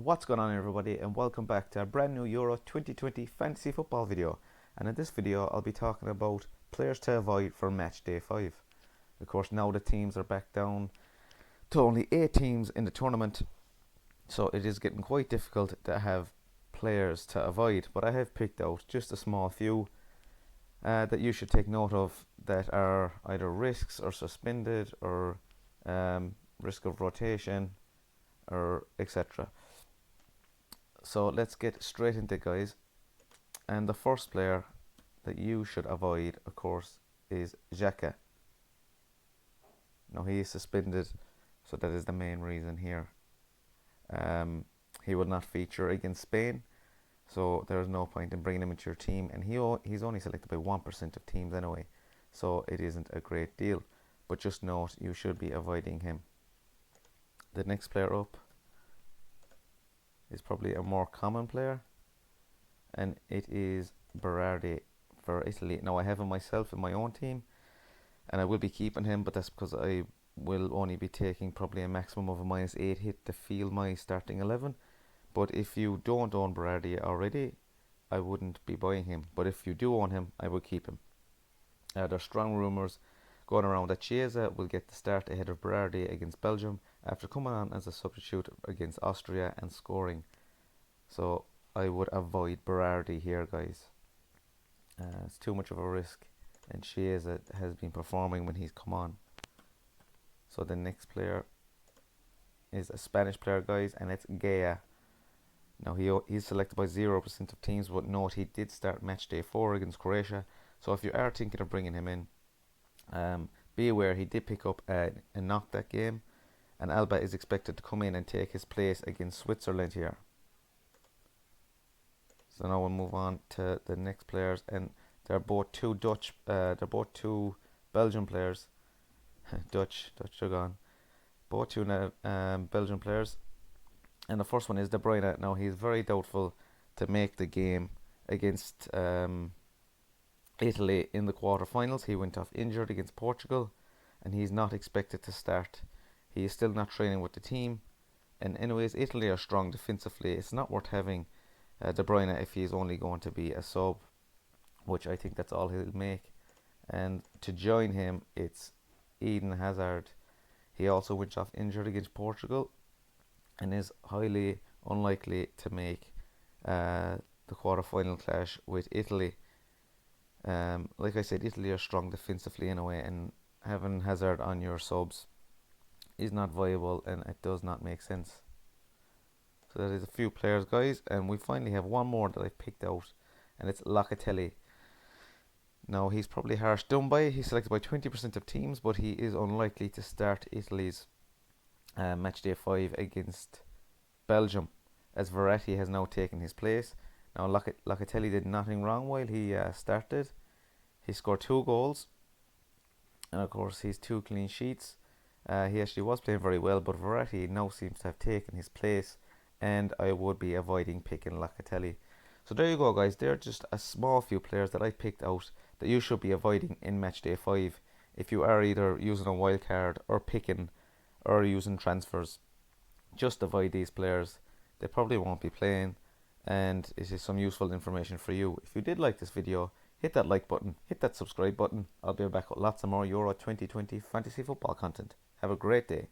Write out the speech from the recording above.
What's going on, everybody, and welcome back to a brand new Euro 2020 fantasy football video. And in this video I'll be talking about players to avoid for match day 5. Of course, now the teams are back down to only 8 teams in the tournament, so it is getting quite difficult to have players to avoid, but I have picked out just a small few that you should take note of that are either risks or suspended or risk of rotation or etc. So let's get straight into it, guys. And the first player that you should avoid, of course, is Xhaka. Now, he is suspended, so that is the main reason here. He will not feature against Spain, so there is no point in bringing him into your team. And he's only selected by 1% of teams anyway, so it isn't a great deal. But just note, you should be avoiding him. The next player up is probably a more common player, and it is Berardi for Italy. Now, I have him myself in my own team, and I will be keeping him, but that's because I will only be taking probably a maximum of a -8 hit to field my starting 11. But if you don't own Berardi already, I wouldn't be buying him. But if you do own him, I would keep him. There's strong rumours going around that Chiesa will get the start ahead of Berardi against Belgium after coming on as a substitute against Austria and scoring. So I would avoid Berardi here, guys. It's too much of a risk, and Chiesa has been performing when he's come on. So the next player is a Spanish player, guys, and it's Gea. Now he's selected by 0% of teams, but note he did start match day 4 against Croatia. So if you are thinking of bringing him in, be aware he did pick up a knock that game, and Alba is expected to come in and take his place against Switzerland here. So now we'll move on to the next players, and they're both two Belgian players. Dutch are gone. Both two Belgian players, and the first one is De Bruyne. Now, he's very doubtful to make the game against Italy in the quarterfinals. He went off injured against Portugal, and he's not expected to start. He is still not training with the team, and anyways, Italy are strong defensively. It's not worth having De Bruyne if he's only going to be a sub, which I think that's all he'll make. And to join him, it's Eden Hazard. He also went off injured against Portugal and is highly unlikely to make the quarter-final clash with Italy. Like I said, Italy are strong defensively in a way, and having Hazard on your subs is not viable, and it does not make sense. So that is a few players, guys, and we finally have one more that I've picked out, and it's Locatelli. Now, he's probably harsh done by. He's selected by 20% of teams, but he is unlikely to start Italy's match day 5 against Belgium, as Verratti has now taken his place. Now, Locatelli did nothing wrong while he started. He scored 2 goals, and of course, he's 2 clean sheets. He actually was playing very well, but Verratti now seems to have taken his place, and I would be avoiding picking Locatelli. So there you go, guys. They're just a small few players that I picked out that you should be avoiding in match day 5 if you are either using a wild card or picking or using transfers. Just avoid these players. They probably won't be playing, and it is some useful information for you. If you did like this video, hit that like button, hit that subscribe button. I'll be back with lots of more Euro 2020 fantasy football content. Have a great day.